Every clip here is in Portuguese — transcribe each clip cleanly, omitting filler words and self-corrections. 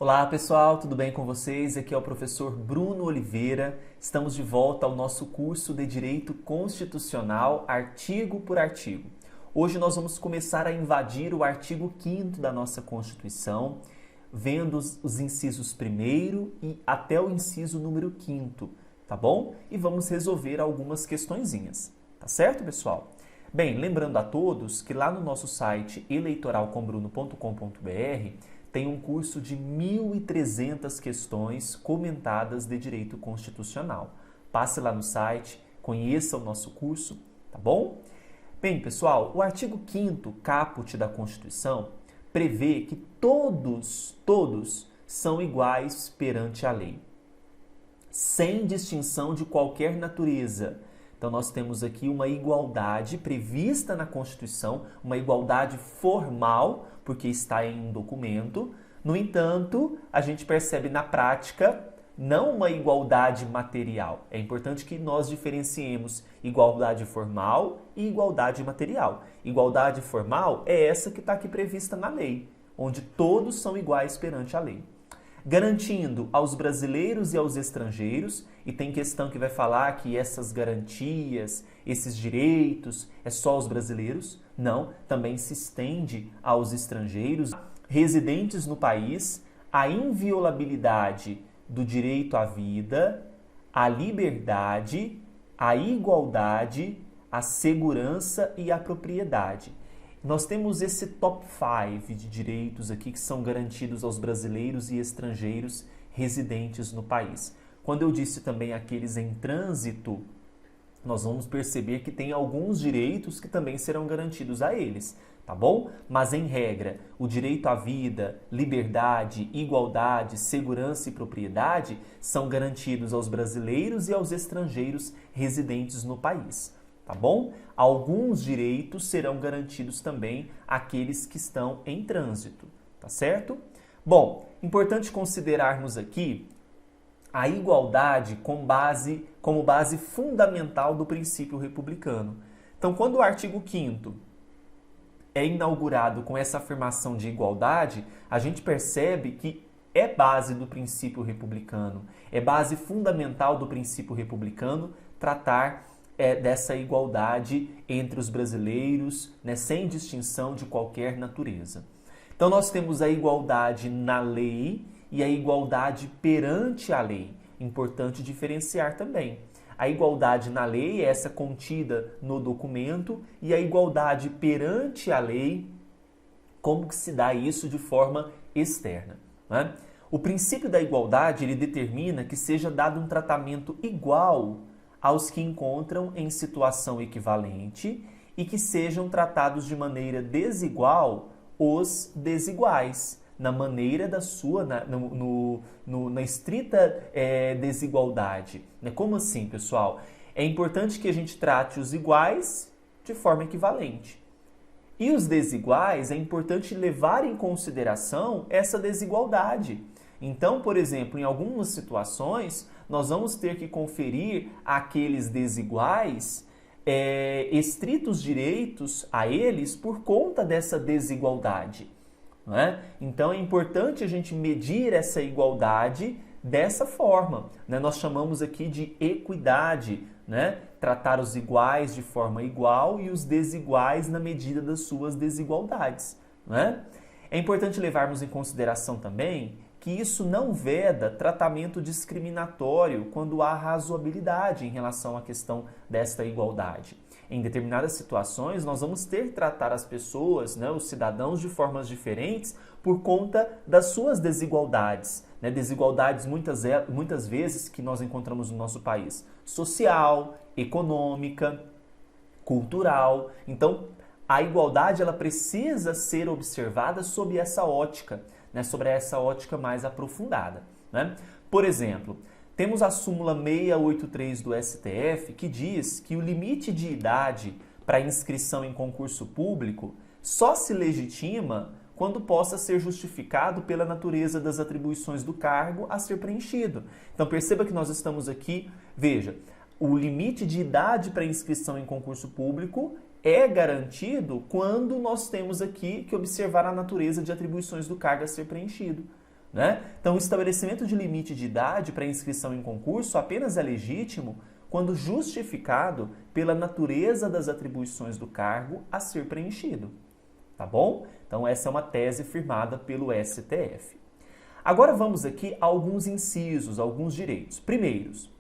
Olá pessoal, tudo bem com vocês? Aqui é o professor Bruno Oliveira. Estamos de volta ao nosso curso de Direito Constitucional, artigo por artigo. Hoje nós vamos começar a invadir o artigo 5º da nossa Constituição, vendo os incisos 1º e até o inciso número 5º, tá bom? E vamos resolver algumas questõezinhas, tá certo, pessoal? Bem, lembrando a todos que lá no nosso site eleitoralcombruno.com.br tem um curso de 1.300 questões comentadas de direito constitucional. Passe lá no site, conheça o nosso curso, tá bom? Bem, pessoal, o artigo 5º caput da Constituição prevê que todos são iguais perante a lei, sem distinção de qualquer natureza. Então, nós temos aqui uma igualdade prevista na Constituição, uma igualdade formal, porque está em um documento. No entanto, a gente percebe na prática não uma igualdade material. É importante que nós diferenciemos igualdade formal e igualdade material. Igualdade formal é essa que está aqui prevista na lei, onde todos são iguais perante a lei, garantindo aos brasileiros e aos estrangeiros, e tem questão que vai falar que essas garantias, esses direitos, é só aos brasileiros. Não, também se estende aos estrangeiros residentes no país a inviolabilidade do direito à vida, à liberdade, à igualdade, à segurança e à propriedade. Nós temos esse top 5 de direitos aqui que são garantidos aos brasileiros e estrangeiros residentes no país. Quando eu disse também aqueles em trânsito, nós vamos perceber que tem alguns direitos que também serão garantidos a eles, tá bom? Mas em regra, o direito à vida, liberdade, igualdade, segurança e propriedade são garantidos aos brasileiros e aos estrangeiros residentes no país. Tá bom? Alguns direitos serão garantidos também àqueles que estão em trânsito, tá certo? Bom, importante considerarmos aqui a igualdade como base fundamental do princípio republicano. Então, quando o artigo 5º é inaugurado com essa afirmação de igualdade, a gente percebe que é base do princípio republicano, é base fundamental do princípio republicano tratar dessa igualdade entre os brasileiros, né, sem distinção de qualquer natureza. Então, nós temos a igualdade na lei e a igualdade perante a lei. Importante diferenciar também. A igualdade na lei é essa contida no documento, e a igualdade perante a lei, como que se dá isso de forma externa, né? O princípio da igualdade, ele determina que seja dado um tratamento igual aos que encontram em situação equivalente e que sejam tratados de maneira desigual os desiguais, na maneira da sua, na estrita desigualdade. Como assim, pessoal? É importante que a gente trate os iguais de forma equivalente. E os desiguais, é importante levar em consideração essa desigualdade. Então, por exemplo, em algumas situações, nós vamos ter que conferir àqueles desiguais estritos direitos a eles por conta dessa desigualdade, não é? Então, é importante a gente medir essa igualdade dessa forma, né? Nós chamamos aqui de equidade, né? Tratar os iguais de forma igual e os desiguais na medida das suas desigualdades, não é? É importante levarmos em consideração também que isso não veda tratamento discriminatório quando há razoabilidade em relação à questão desta igualdade. Em determinadas situações, nós vamos ter que tratar as pessoas, né, os cidadãos, de formas diferentes por conta das suas desigualdades, né? Desigualdades muitas vezes que nós encontramos no nosso país, social, econômica, cultural. Então, a igualdade ela precisa ser observada sob essa ótica, né, sobre essa ótica mais aprofundada, né? Por exemplo, temos a súmula 683 do STF que diz que o limite de idade para inscrição em concurso público só se legitima quando possa ser justificado pela natureza das atribuições do cargo a ser preenchido. Então perceba que nós estamos aqui, veja, o limite de idade para inscrição em concurso público é garantido quando nós temos aqui que observar a natureza de atribuições do cargo a ser preenchido, né? Então, o estabelecimento de limite de idade para inscrição em concurso apenas é legítimo quando justificado pela natureza das atribuições do cargo a ser preenchido. Tá bom? Então, essa é uma tese firmada pelo STF. Agora vamos aqui a alguns incisos, alguns direitos. Primeiros,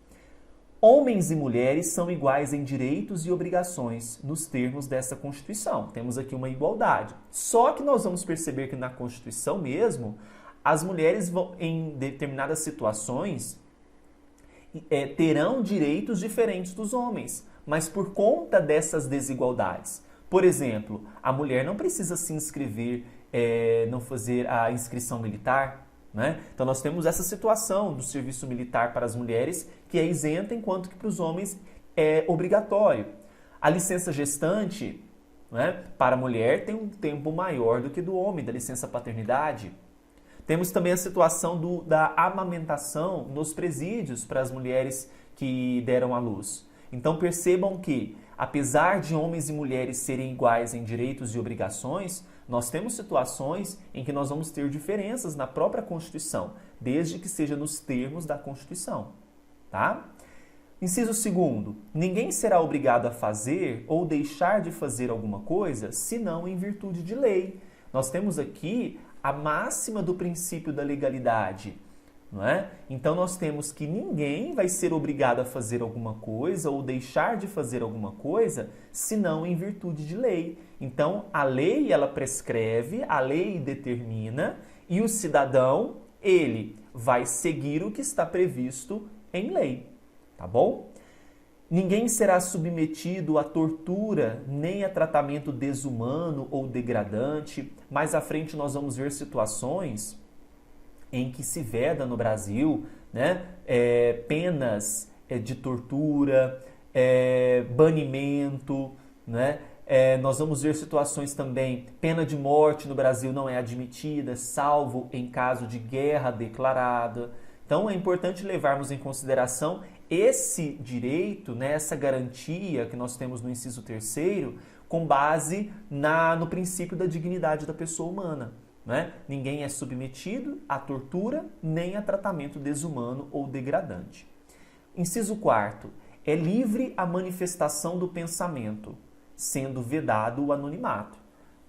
homens e mulheres são iguais em direitos e obrigações nos termos dessa Constituição. Temos aqui uma igualdade. Só que nós vamos perceber que na Constituição mesmo, as mulheres vão, em determinadas situações, terão direitos diferentes dos homens, mas por conta dessas desigualdades. Por exemplo, a mulher não precisa se inscrever, não fazer a inscrição militar, né? Então nós temos essa situação do serviço militar para as mulheres que é isenta, enquanto que para os homens é obrigatório. A licença gestante, né, para a mulher tem um tempo maior do que do homem, da licença paternidade. Temos também a situação da amamentação nos presídios para as mulheres que deram à luz. Então percebam que, apesar de homens e mulheres serem iguais em direitos e obrigações, nós temos situações em que nós vamos ter diferenças na própria Constituição, desde que seja nos termos da Constituição. Tá? Inciso 2º, ninguém será obrigado a fazer ou deixar de fazer alguma coisa, senão em virtude de lei. Nós temos aqui a máxima do princípio da legalidade, não é? Então nós temos que ninguém vai ser obrigado a fazer alguma coisa ou deixar de fazer alguma coisa, senão em virtude de lei. Então a lei ela prescreve, a lei determina e o cidadão ele vai seguir o que está previsto em lei, tá bom? Ninguém será submetido a tortura, nem a tratamento desumano ou degradante. Mais à frente nós vamos ver situações em que se veda no Brasil, né, penas de tortura, banimento, né? Nós vamos ver situações também, pena de morte no Brasil não é admitida, salvo em caso de guerra declarada. Então é importante levarmos em consideração esse direito, né, essa garantia que nós temos no inciso 3º, com base no princípio da dignidade da pessoa humana. Né? Ninguém é submetido à tortura nem a tratamento desumano ou degradante. Inciso 4º, é livre a manifestação do pensamento, sendo vedado o anonimato.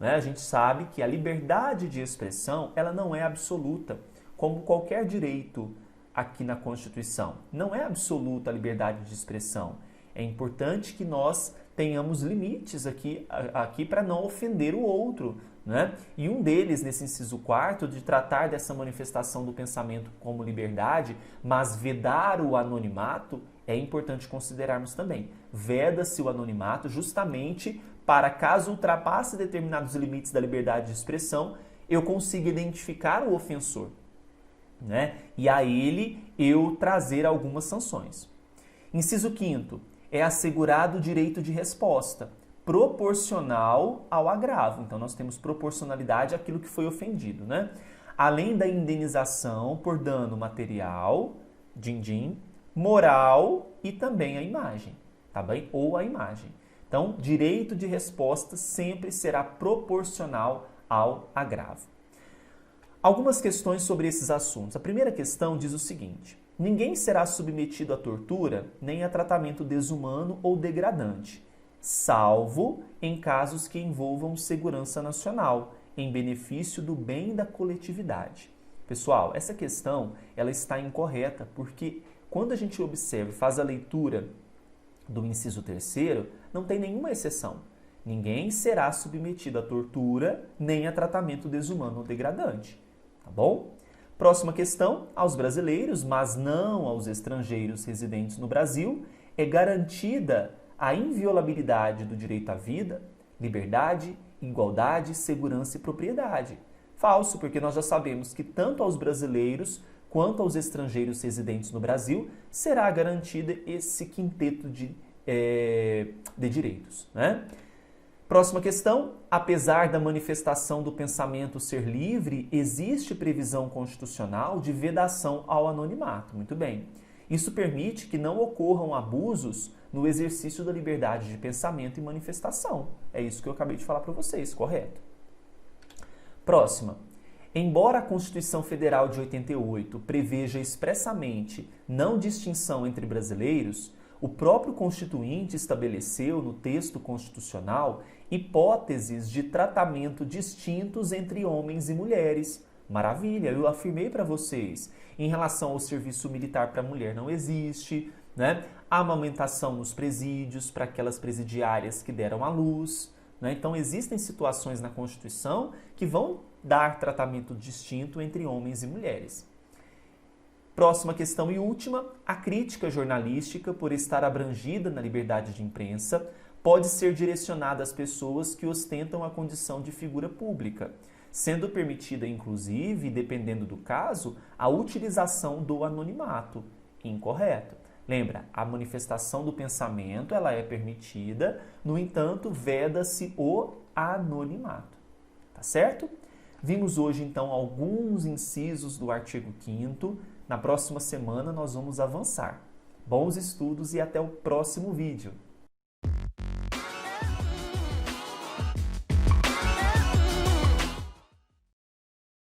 Né? A gente sabe que a liberdade de expressão ela não é absoluta, como qualquer direito aqui na Constituição. Não é absoluta a liberdade de expressão. É importante que nós tenhamos limites aqui para não ofender o outro, né? E um deles, nesse inciso 4º, de tratar dessa manifestação do pensamento como liberdade, mas vedar o anonimato, é importante considerarmos também. Veda-se o anonimato justamente para, caso ultrapasse determinados limites da liberdade de expressão, eu consiga identificar o ofensor, né? E a ele eu trazer algumas sanções. Inciso 5º, é assegurado o direito de resposta, proporcional ao agravo. Então, nós temos proporcionalidade àquilo que foi ofendido, né? Além da indenização por dano material, din-din, moral e também a imagem, tá bem? Ou a imagem. Então, direito de resposta sempre será proporcional ao agravo. Algumas questões sobre esses assuntos. A primeira questão diz o seguinte: ninguém será submetido à tortura nem a tratamento desumano ou degradante, salvo em casos que envolvam segurança nacional, em benefício do bem da coletividade. Pessoal, essa questão ela está incorreta, porque quando a gente observa e faz a leitura do inciso 3º, não tem nenhuma exceção. Ninguém será submetido à tortura nem a tratamento desumano ou degradante. Tá bom? Próxima questão, aos brasileiros, mas não aos estrangeiros residentes no Brasil, é garantida a inviolabilidade do direito à vida, liberdade, igualdade, segurança e propriedade. Falso, porque nós já sabemos que tanto aos brasileiros quanto aos estrangeiros residentes no Brasil será garantida esse quinteto de direitos, né? Próxima questão, apesar da manifestação do pensamento ser livre, existe previsão constitucional de vedação ao anonimato. Muito bem. Isso permite que não ocorram abusos no exercício da liberdade de pensamento e manifestação. É isso que eu acabei de falar para vocês, correto? Próxima. Embora a Constituição Federal de 88 preveja expressamente não distinção entre brasileiros, o próprio Constituinte estabeleceu no texto constitucional hipóteses de tratamento distintos entre homens e mulheres. Maravilha, eu afirmei para vocês. Em relação ao serviço militar para a mulher não existe, né? A amamentação nos presídios para aquelas presidiárias que deram à luz, né? Então existem situações na Constituição que vão dar tratamento distinto entre homens e mulheres. Próxima questão e última, a crítica jornalística, por estar abrangida na liberdade de imprensa, pode ser direcionada às pessoas que ostentam a condição de figura pública, sendo permitida, inclusive, dependendo do caso, a utilização do anonimato. Incorreto. Lembra, a manifestação do pensamento ela é permitida, no entanto, veda-se o anonimato. Tá certo? Vimos hoje, então, alguns incisos do artigo 5º. Na próxima semana nós vamos avançar. Bons estudos e até o próximo vídeo.